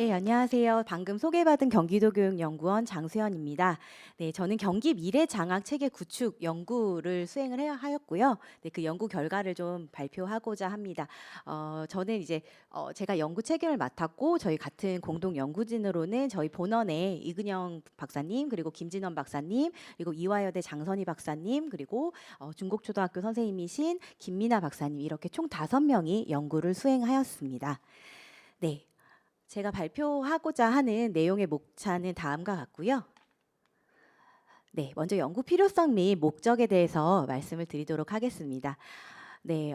네, 안녕하세요. 방금 소개받은 경기도교육연구원 장수연입니다. 네, 저는 경기 미래 장학 체계 구축 연구를 수행을 하였고요. 네, 그 연구 결과를 좀 발표하고자 합니다. 저는 이제 제가 연구 책임을 맡았고 저희 같은 공동 연구진으로는 저희 본원의 이근영 박사님, 그리고 김진원 박사님, 그리고 이화여대 장선희 박사님, 그리고 중국초등학교 선생님이신 김미나 박사님, 이렇게 총 5명이 연구를 수행하였습니다. 네. 제가 발표하고자 하는 내용의 목차는 다음과 같고요. 네, 먼저 연구 필요성 및 목적에 대해서 말씀을 드리도록 하겠습니다. 네,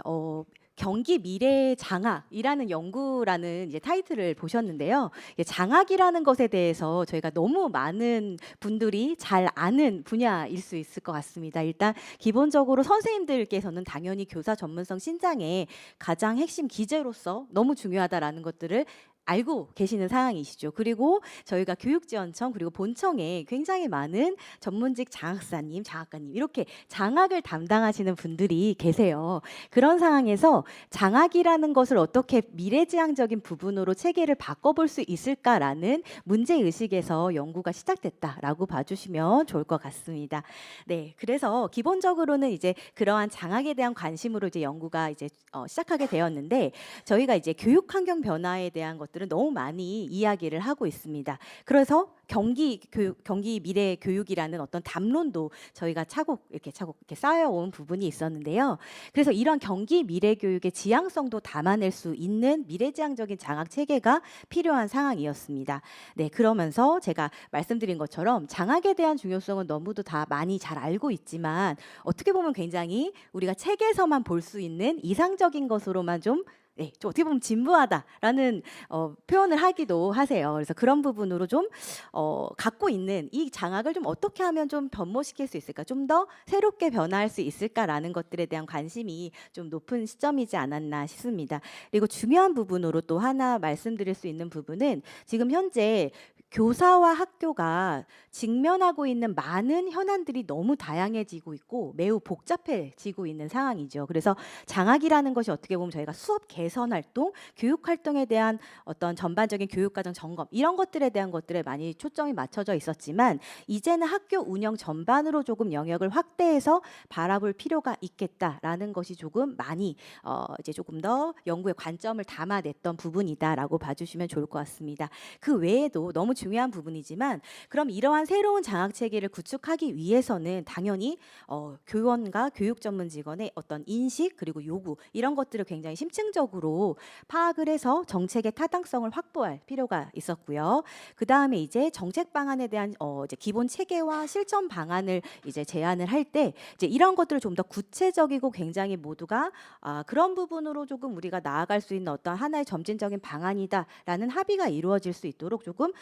경기 미래 장학이라는 연구라는 이제 타이틀을 보셨는데요. 장학이라는 것에 대해서 저희가 너무 많은 분들이 잘 아는 분야일 수 있을 것 같습니다. 일단 기본적으로 선생님들께서는 당연히 교사 전문성 신장의 가장 핵심 기제로서 너무 중요하다라는 것들을 알고 계시는 상황이시죠. 그리고 저희가 교육지원청 그리고 본청에 굉장히 많은 전문직 장학사님, 장학과님 이렇게 장학을 담당하시는 분들이 계세요. 그런 상황에서 장학이라는 것을 어떻게 미래지향적인 부분으로 체계를 바꿔볼 수 있을까라는 문제의식에서 연구가 시작됐다라고 봐주시면 좋을 것 같습니다. 네, 그래서 기본적으로는 이제 그러한 장학에 대한 관심으로 이제 연구가 이제 시작하게 되었는데 저희가 이제 교육 환경 변화에 대한 것들은 너무 많이 이야기를 하고 있습니다. 그래서 경기 미래 교육이라는 어떤 담론도 저희가 차곡 이렇게 쌓여온 부분이 있었는데요. 그래서 이런 경기 미래 교육의 지향성도 담아낼 수 있는 미래지향적인 장학 체계가 필요한 상황이었습니다. 네, 그러면서 제가 말씀드린 것처럼 장학에 대한 중요성은 너무도 다 많이 잘 알고 있지만 어떻게 보면 굉장히 우리가 책에서만 볼 수 있는 이상적인 것으로만 좀 어떻게 보면 진부하다라는 표현을 하기도 하세요. 그래서 그런 부분으로 좀 갖고 있는 이 장학을 좀 어떻게 하면 좀 변모시킬 수 있을까, 좀 더 새롭게 변화할 수 있을까라는 것들에 대한 관심이 좀 높은 시점이지 않았나 싶습니다. 그리고 중요한 부분으로 또 하나 말씀드릴 수 있는 부분은 지금 현재 교사와 학교가 직면하고 있는 많은 현안들이 너무 다양해지고 있고 매우 복잡해지고 있는 상황이죠. 그래서 장학이라는 것이 어떻게 보면 저희가 수업 개선 활동, 교육 활동에 대한 어떤 전반적인 교육과정 점검 이런 것들에 대한 것들에 많이 초점이 맞춰져 있었지만 이제는 학교 운영 전반으로 조금 영역을 확대해서 바라볼 필요가 있겠다라는 것이 조금 많이 이제 조금 더 연구의 관점을 담아냈던 부분이다라고 봐주시면 좋을 것 같습니다. 그 외에도 너무 중요한 부분이지만 그럼 이러한 새로운 장학 체계를 구축하기 위해서는 당연히 교원과 교육 전문 직원의 어떤 인식 그리고 요구 이런 것들을 굉장히 심층적으로 파악을 해서 정책의 타당성을 확보할 필요가 있었고요. 그 다음에 이제 정책 방안에 대한 이제 기본 체계와 실천 방안을 이제 제안을 할 때 이제 이런 것들을 좀 더 구체적이고 굉장히 모두가 그런 부분으로 조금 우리가 나아갈 수 있는 어떤 하나의 점진적인 방안이다라는 합의가 이루어질 수 있도록 조금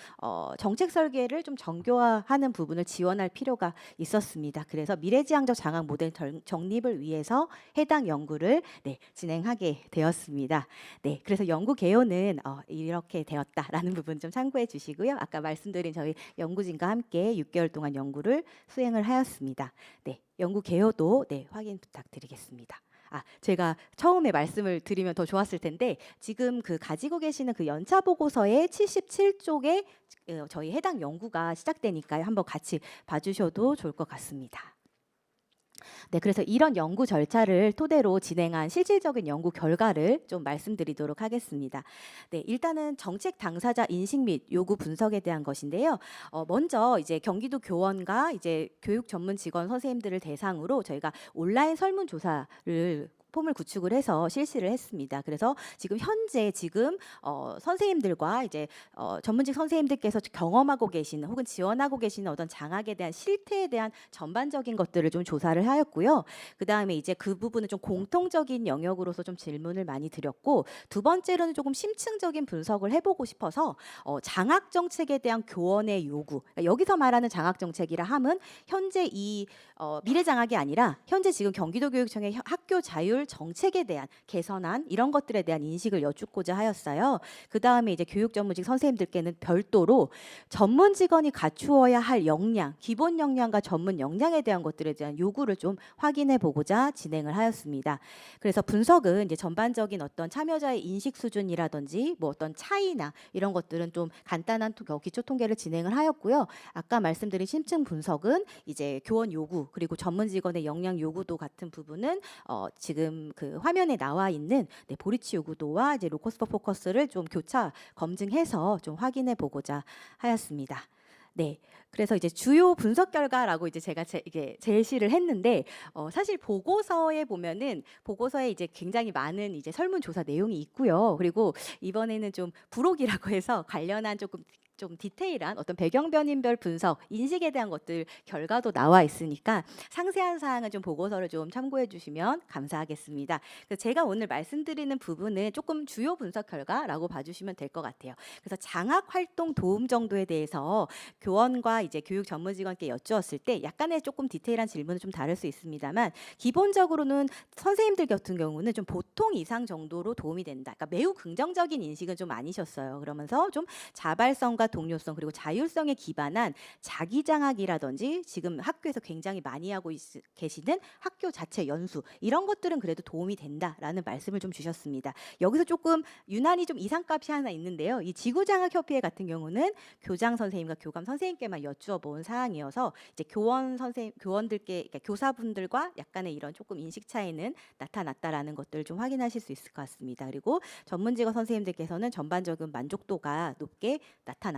정책 설계를 좀 정교화하는 부분을 지원할 필요가 있었습니다. 그래서 미래지향적 장학 모델 정립을 위해서 해당 연구를 진행하게 되었습니다. 네, 그래서 연구 개요는 이렇게 되었다라는 부분 좀 참고해 주시고요. 아까 말씀드린 저희 연구진과 함께 6개월 동안 연구를 수행을 하였습니다. 네, 연구 개요도 확인 부탁드리겠습니다. 제가 처음에 말씀을 드리면 더 좋았을 텐데 지금 그 가지고 계시는 그 연차 보고서의 77쪽에 저희 해당 연구가 시작되니까요. 한번 같이 봐주셔도 좋을 것 같습니다. 네, 그래서 이런 연구 절차를 토대로 진행한 실질적인 연구 결과를 좀 말씀드리도록 하겠습니다. 네, 일단은 정책 당사자 인식 및 요구 분석에 대한 것인데요. 먼저 이제 경기도 교원과 이제 교육 전문 직원 선생님들을 대상으로 저희가 온라인 설문조사를 폼을 구축을 해서 실시를 했습니다. 그래서 현재 선생님들과 이제 전문직 선생님들께서 경험하고 계시는 혹은 지원하고 계시는 어떤 장학에 대한 실태에 대한 전반적인 것들을 좀 조사를 하였고요. 그 다음에 이제 그 부분은 좀 공통적인 영역으로서 좀 질문을 많이 드렸고 두 번째로는 조금 심층적인 분석을 해보고 싶어서 장학 정책에 대한 교원의 요구, 그러니까 여기서 말하는 장학 정책이라 함은 현재 이 미래 장학이 아니라 현재 지금 경기도교육청의 학교 자율 교육을 정책에 대한 개선안 이런 것들에 대한 인식을 여쭙고자 하였어요. 그다음에 이제 교육 전문직 선생님들께는 별도로 전문 직원이 갖추어야 할 역량, 기본 역량과 전문 역량에 대한 것들에 대한 요구를 좀 확인해 보고자 진행을 하였습니다. 그래서 분석은 이제 전반적인 어떤 참여자의 인식 수준이라든지 뭐 어떤 차이나 이런 것들은 좀 간단한 기초 통계를 진행을 하였고요. 아까 말씀드린 심층 분석은 이제 교원 요구 그리고 전문 직원의 역량 요구도 같은 부분은 지금 그 화면에 나와 있는 보리치 요구도와 이제 로커스 퍼 포커스를 좀 교차 검증해서 좀 확인해 보고자 하였습니다. 네, 그래서 이제 주요 분석 결과라고 이제 제가 이게 제시를 했는데 사실 보고서에 보면은 보고서에 이제 굉장히 많은 이제 설문조사 내용이 있고요. 그리고 이번에는 좀 부록이라고 해서 관련한 좀 디테일한 어떤 배경 변인별 분석, 인식에 대한 것들 결과도 나와 있으니까 상세한 사항은 좀 보고서를 좀 참고해 주시면 감사하겠습니다. 그래서 제가 오늘 말씀드리는 부분은 조금 주요 분석 결과라고 봐주시면 될 것 같아요. 그래서 장학 활동 도움 정도에 대해서 교원과 이제 교육 전문 직원께 여쭈었을 때 약간의 조금 디테일한 질문은 좀 다를 수 있습니다만 기본적으로는 선생님들 같은 경우는 좀 보통 이상 정도로 도움이 된다. 그러니까 매우 긍정적인 인식은 좀 아니셨어요. 그러면서 좀 자발성과 동료성 그리고 자율성에 기반한 자기장학이라든지 지금 학교에서 굉장히 많이 하고 계시는 학교 자체 연수 이런 것들은 그래도 도움이 된다라는 말씀을 좀 주셨습니다. 여기서 조금 유난히 좀 이상값이 하나 있는데요. 이 지구장학협의회 같은 경우는 교장 선생님과 교감 선생님께만 여쭈어 본 사항이어서 이제 교원들께 그러니까 교사분들과 약간의 이런 조금 인식 차이는 나타났다라는 것들을 좀 확인하실 수 있을 것 같습니다. 그리고 전문직원 선생님들께서는 전반적인 만족도가 높게 나타났습니다.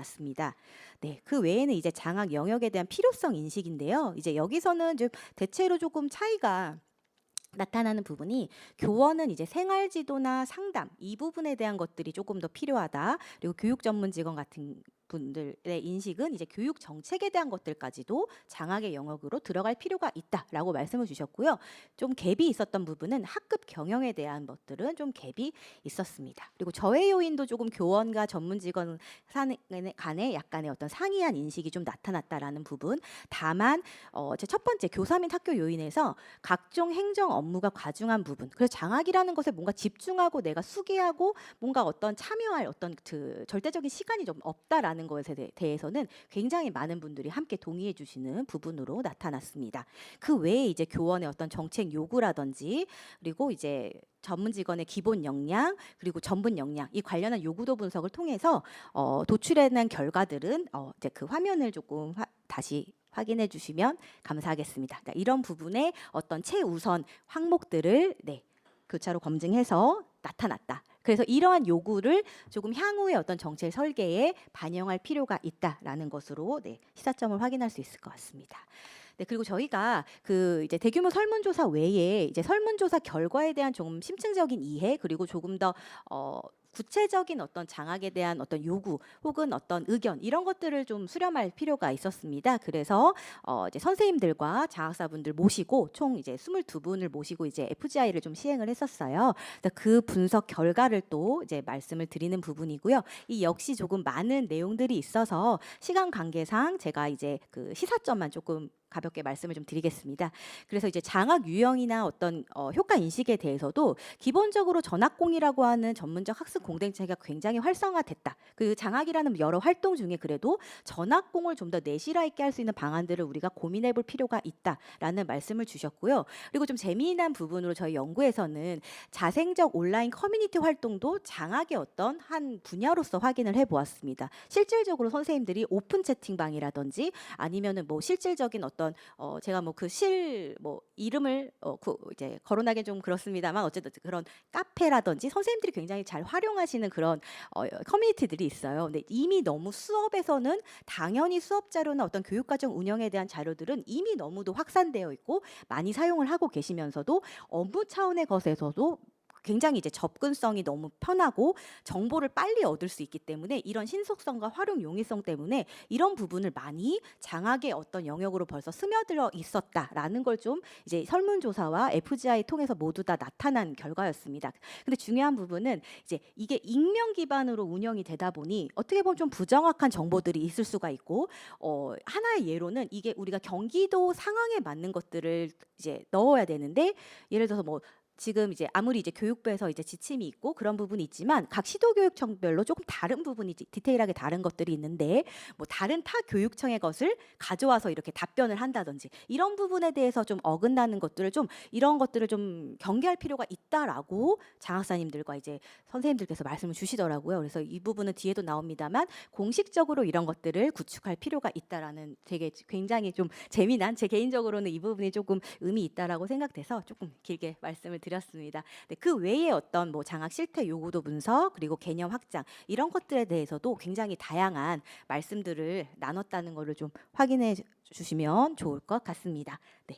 네, 그 외에는 이제 장학 영역에 대한 필요성 인식인데요. 이제 여기서는 좀 대체로 조금 차이가 나타나는 부분이 교원은 이제 생활지도나 상담 이 부분에 대한 것들이 조금 더 필요하다. 그리고 교육 전문 직원 같은 분들의 인식은 이제 교육 정책에 대한 것들까지도 장학의 영역으로 들어갈 필요가 있다라고 말씀을 주셨고요. 좀 갭이 있었던 부분은 학급 경영에 대한 것들은 좀 갭이 있었습니다. 그리고 저해 요인도 조금 교원과 전문 직원 간의 약간의 어떤 상이한 인식이 좀 나타났다라는 부분. 다만 제 첫 번째 교사 및 학교 요인에서 각종 행정 업무가 과중한 부분. 그래서 장학이라는 것에 뭔가 집중하고 내가 수기하고 뭔가 어떤 참여할 어떤 그 절대적인 시간이 좀 없다라는 것에 대해서는 굉장히 많은 분들이 함께 동의해 주시는 부분으로 나타났습니다. 그 외에 이제 교원의 어떤 정책 요구라든지 그리고 이제 전문 직원의 기본 역량 그리고 전문 역량 이 관련한 요구도 분석을 통해서 도출해낸 결과들은 이제 그 화면을 조금 다시 확인해 주시면 감사하겠습니다. 이런 부분에 어떤 최우선 항목들을 교차로 검증해서 나타났다. 그래서 이러한 요구를 조금 향후의 어떤 정책 설계에 반영할 필요가 있다라는 것으로 시사점을 확인할 수 있을 것 같습니다. 네, 그리고 저희가 그 이제 대규모 설문조사 외에 이제 설문조사 결과에 대한 좀 심층적인 이해 그리고 조금 더 구체적인 어떤 장학에 대한 어떤 요구 혹은 어떤 의견 이런 것들을 좀 수렴할 필요가 있었습니다. 그래서 이제 선생님들과 장학사분들 모시고 총 이제 22분을 모시고 이제 FGI를 좀 시행을 했었어요. 그래서 그 분석 결과를 또 이제 말씀을 드리는 부분이고요. 이 역시 조금 많은 내용들이 있어서 시간 관계상 제가 이제 그 시사점만 조금 가볍게 말씀을 좀 드리겠습니다. 그래서 이제 장학 유형이나 어떤 효과 인식에 대해서도 기본적으로 전학공이라고 하는 전문적 학습 공동체가 굉장히 활성화됐다. 그 장학이라는 여러 활동 중에 그래도 전학공을 좀 더 내실화 있게 할 수 있는 방안들을 우리가 고민해 볼 필요가 있다라는 말씀을 주셨고요. 그리고 좀 재미난 부분으로 저희 연구에서는 자생적 온라인 커뮤니티 활동도 장학의 어떤 한 분야로서 확인을 해 보았습니다. 실질적으로 선생님들이 오픈 채팅방이라든지 아니면은 뭐 실질적인 어떤 제가 뭐 그 이름을 이제 거론하기 좀 그렇습니다만 어쨌든 그런 카페라든지 선생님들이 굉장히 잘 활용하시는 그런 커뮤니티들이 있어요. 근데 이미 너무 수업에서는 당연히 수업 자료나 어떤 교육과정 운영에 대한 자료들은 이미 너무도 확산되어 있고 많이 사용을 하고 계시면서도 업무 차원의 것에서도 굉장히 이제 접근성이 너무 편하고 정보를 빨리 얻을 수 있기 때문에 이런 신속성과 활용 용이성 때문에 이런 부분을 많이 장학의 어떤 영역으로 벌써 스며들어 있었다라는 걸 좀 이제 설문조사와 FGI 통해서 모두 다 나타난 결과였습니다. 근데 중요한 부분은 이제 이게 익명 기반으로 운영이 되다 보니 어떻게 보면 좀 부정확한 정보들이 있을 수가 있고 하나의 예로는 이게 우리가 경기도 상황에 맞는 것들을 이제 넣어야 되는데 예를 들어서 뭐 지금 이제 아무리 이제 교육부에서 이제 지침이 있고 그런 부분이 있지만 각 시도교육청별로 조금 다른 부분이 디테일하게 다른 것들이 있는데 뭐 다른 타 교육청의 것을 가져와서 이렇게 답변을 한다든지 이런 부분에 대해서 좀 어긋나는 것들을 좀 이런 것들을 좀 경계할 필요가 있다라고 장학사님들과 이제 선생님들께서 말씀을 주시더라고요. 그래서 이 부분은 뒤에도 나옵니다만 공식적으로 이런 것들을 구축할 필요가 있다라는 되게 굉장히 좀 재미난 제 개인적으로는 이 부분이 조금 의미 있다라고 생각돼서 조금 길게 말씀을 드렸습니다. 네, 그 외에 어떤 뭐 장학 실태 요구도 분석 그리고 개념 확장 이런 것들에 대해서도 굉장히 다양한 말씀들을 나눴다는 것을 좀 확인해 주시면 좋을 것 같습니다. 네.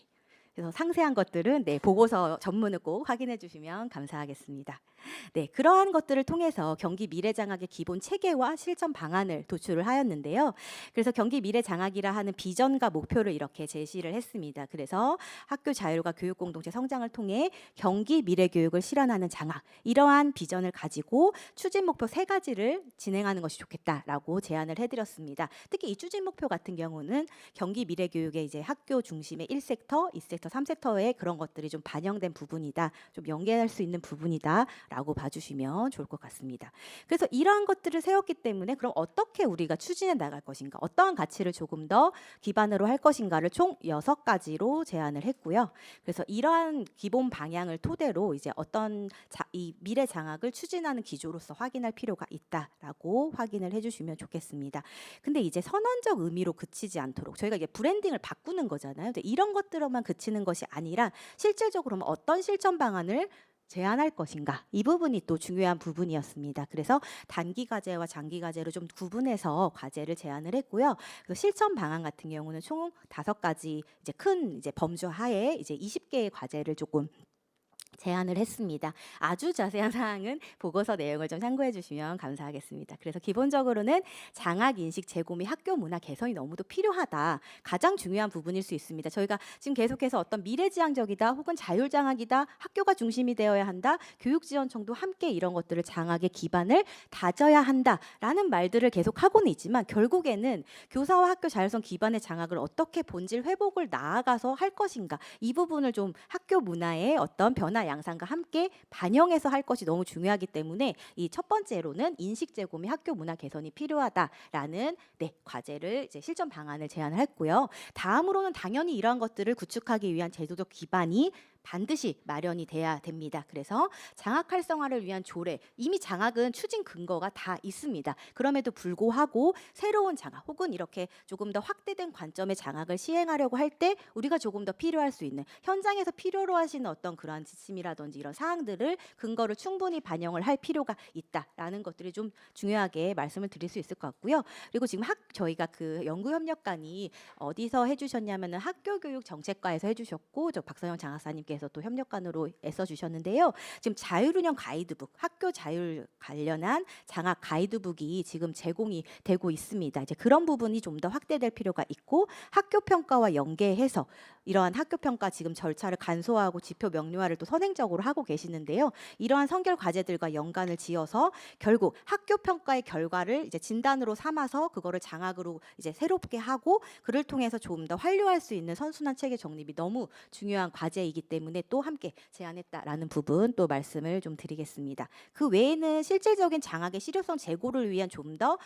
그래서 상세한 것들은 네, 보고서 전문을 꼭 확인해 주시면 감사하겠습니다. 네, 그러한 것들을 통해서 경기 미래장학의 기본 체계와 실천 방안을 도출을 하였는데요. 그래서 경기 미래장학이라 하는 비전과 목표를 이렇게 제시를 했습니다. 그래서 학교 자율과 교육 공동체 성장을 통해 경기 미래 교육을 실현하는 장학 이러한 비전을 가지고 추진 목표 3가지를 진행하는 것이 좋겠다라고 제안을 해드렸습니다. 특히 이 추진 목표 같은 경우는 경기 미래 교육의 이제 학교 중심의 1섹터, 2섹터, 3섹터의 그런 것들이 좀 반영된 부분이다, 좀 연계할 수 있는 부분이다라고 봐주시면 좋을 것 같습니다. 그래서 이러한 것들을 세웠기 때문에 그럼 어떻게 우리가 추진해 나갈 것인가, 어떠한 가치를 조금 더 기반으로 할 것인가를 총 6가지로 제안을 했고요. 그래서 이러한 기본 방향을 토대로 이제 어떤 이 미래 장학을 추진하는 기조로서 확인할 필요가 있다라고 확인을 해주시면 좋겠습니다. 근데 이제 선언적 의미로 그치지 않도록 저희가 이제 브랜딩을 바꾸는 거잖아요. 근데 이런 것들로만 그치는 것이 아니라 실질적으로 어떤 실천 방안을 제안할 것인가, 이 부분이 또 중요한 부분이었습니다. 그래서 단기 과제와 장기 과제로 좀 구분해서 과제를 제안을 했고요. 그래서 실천 방안 같은 경우는 총 5가지 이제 큰 이제 범주 하에 이제 20개의 과제를 조금 제안을 했습니다. 아주 자세한 사항은 보고서 내용을 좀 참고해 주시면 감사하겠습니다. 그래서 기본적으로는 장학 인식 제고 및 학교 문화 개선이 너무도 필요하다. 가장 중요한 부분일 수 있습니다. 저희가 지금 계속해서 어떤 미래지향적이다 혹은 자율장학이다, 학교가 중심이 되어야 한다, 교육지원청도 함께 이런 것들을 장학의 기반을 다져야 한다라는 말들을 계속 하고는 있지만 결국에는 교사와 학교 자율성 기반의 장학을 어떻게 본질 회복을 나아가서 할 것인가, 이 부분을 좀 학교 문화의 어떤 변화 양상과 함께 반영해서 할 것이 너무 중요하기 때문에 이 첫 번째로는 인식 제고 및 학교 문화 개선이 필요하다라는 과제를 이제 실전 방안을 제안을 했고요. 다음으로는 당연히 이러한 것들을 구축하기 위한 제도적 기반이 반드시 마련이 돼야 됩니다. 그래서 장학 활성화를 위한 조례, 이미 장학은 추진 근거가 다 있습니다. 그럼에도 불구하고 새로운 장학 혹은 이렇게 조금 더 확대된 관점의 장학을 시행하려고 할 때 우리가 조금 더 필요할 수 있는, 현장에서 필요로 하시는 어떤 그러한 지침이라든지 이런 사항들을 근거를 충분히 반영을 할 필요가 있다라는 것들이 좀 중요하게 말씀을 드릴 수 있을 것 같고요. 그리고 지금 저희가 그 연구협력관이 어디서 해주셨냐면은 학교교육정책과에서 해주셨고, 저 박선영 장학사님께서 또 협력관으로 애써주셨는데요. 지금 자율운영 가이드북, 학교 자율 관련한 장학 가이드북이 지금 제공이 되고 있습니다. 이제 그런 부분이 좀 더 확대될 필요가 있고, 학교 평가와 연계해서 이러한 학교 평가 지금 절차를 간소화하고 지표 명료화를 또 선행적으로 하고 계시는데요. 이러한 선결 과제들과 연관을 지어서 결국 학교 평가의 결과를 이제 진단으로 삼아서 그거를 장학으로 이제 새롭게 하고, 그를 통해서 좀 더 활용할 수 있는 선순환 체계 정립이 너무 중요한 과제이기 때문에 또 함께 제안했다라는 부분 또 말씀을 좀 드리겠습니다. 그 외에는 실질적인 장학의 실효성 제고를 위한 좀 더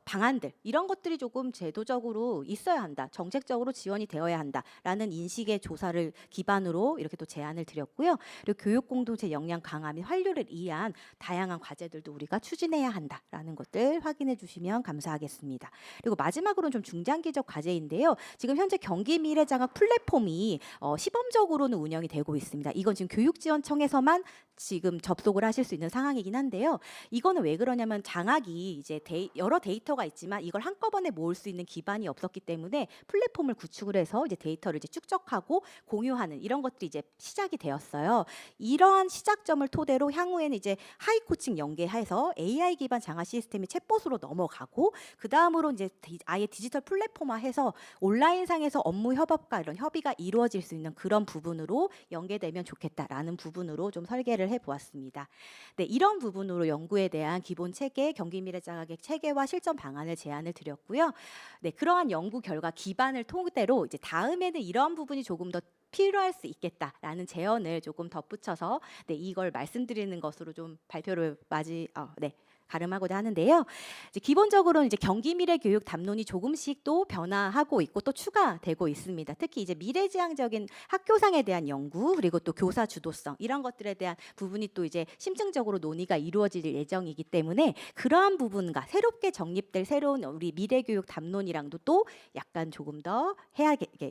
방안들, 이런 것들이 조금 제도적으로 있어야 한다, 정책적으로 지원이 되어야 한다라는 인식의 조사를 기반으로 이렇게 또 제안을 드렸고요. 그리고 교육 공동체 역량 강화 및 활류를 위한 다양한 과제들도 우리가 추진해야 한다라는 것들 확인해 주시면 감사하겠습니다. 그리고 마지막으로는 좀 중장기적 과제인데요. 지금 현재 경기 미래 장학 플랫폼이 시범적으로는 운영이 되고 있습니다. 이건 지금 교육지원청에서만 지금 접속을 하실 수 있는 상황이긴 한데요. 이거는 왜 그러냐면 장학이 이제 여러 데이터가 있지만 이걸 한꺼번에 모을 수 있는 기반이 없었기 때문에 플랫폼을 구축을 해서 이제 데이터를 이제 축적하고 공유하는 이런 것들이 이제 시작이 되었어요. 이러한 시작점을 토대로 향후에는 이제 하이 코칭 연계해서 AI 기반 장학 시스템이 챗봇으로 넘어가고, 그 다음으로 이제 아예 디지털 플랫폼화해서 온라인상에서 업무 협업과 이런 협의가 이루어질 수 있는 그런 부분으로 연계되면 좋겠다라는 부분으로 좀 설계를 해보았습니다. 네, 이런 부분으로 연구에 대한 기본 체계, 경기 미래 장학의 체계와 실전 방안을 제안을 드렸고요. 네, 그러한 연구 결과 기반을 토대로 이제 다음에는 이러한 부분이 조금 더 필요할 수 있겠다라는 제언을 조금 덧붙여서 네, 이걸 말씀드리는 것으로 좀 발표를 가름하고자 하는데요. 이제 기본적으로는 이제 경기 미래 교육 담론이 조금씩 또 변화하고 있고 또 추가되고 있습니다. 특히 이제 미래지향적인 학교상에 대한 연구 그리고 또 교사 주도성 이런 것들에 대한 부분이 또 이제 심층적으로 논의가 이루어질 예정이기 때문에 그러한 부분과 새롭게 정립될 새로운 우리 미래 교육 담론이랑도 또 약간 조금 더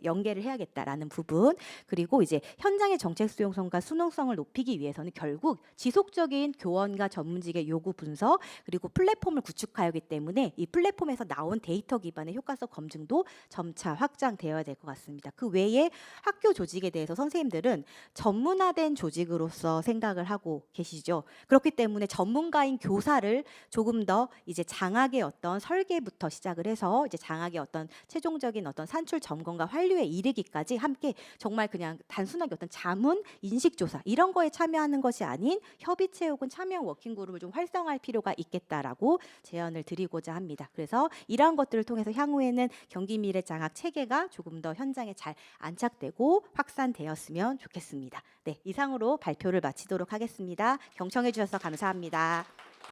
연계를 해야겠다라는 부분 그리고 이제 현장의 정책 수용성과 수능성을 높이기 위해서는 결국 지속적인 교원과 전문직의 요구 분석 그리고 플랫폼을 구축하기 때문에 이 플랫폼에서 나온 데이터 기반의 효과성 검증도 점차 확장되어야 될 것 같습니다. 그 외에 학교 조직에 대해서 선생님들은 전문화된 조직으로서 생각을 하고 계시죠. 그렇기 때문에 전문가인 교사를 조금 더 이제 장학의 어떤 설계부터 시작을 해서 이제 장학의 어떤 최종적인 어떤 산출 점검과 환류에 이르기까지 함께 정말 그냥 단순하게 어떤 자문 인식 조사 이런 거에 참여하는 것이 아닌 협의체 혹은 참여 워킹 그룹을 좀 활성화할 필요가 있겠다라고 제언을 드리고자 합니다. 그래서 이러한 것들을 통해서 향후에는 경기 미래 장학 체계가 조금 더 현장에 잘 안착되고 확산되었으면 좋겠습니다. 네, 이상으로 발표를 마치도록 하겠습니다. 경청해 주셔서 감사합니다.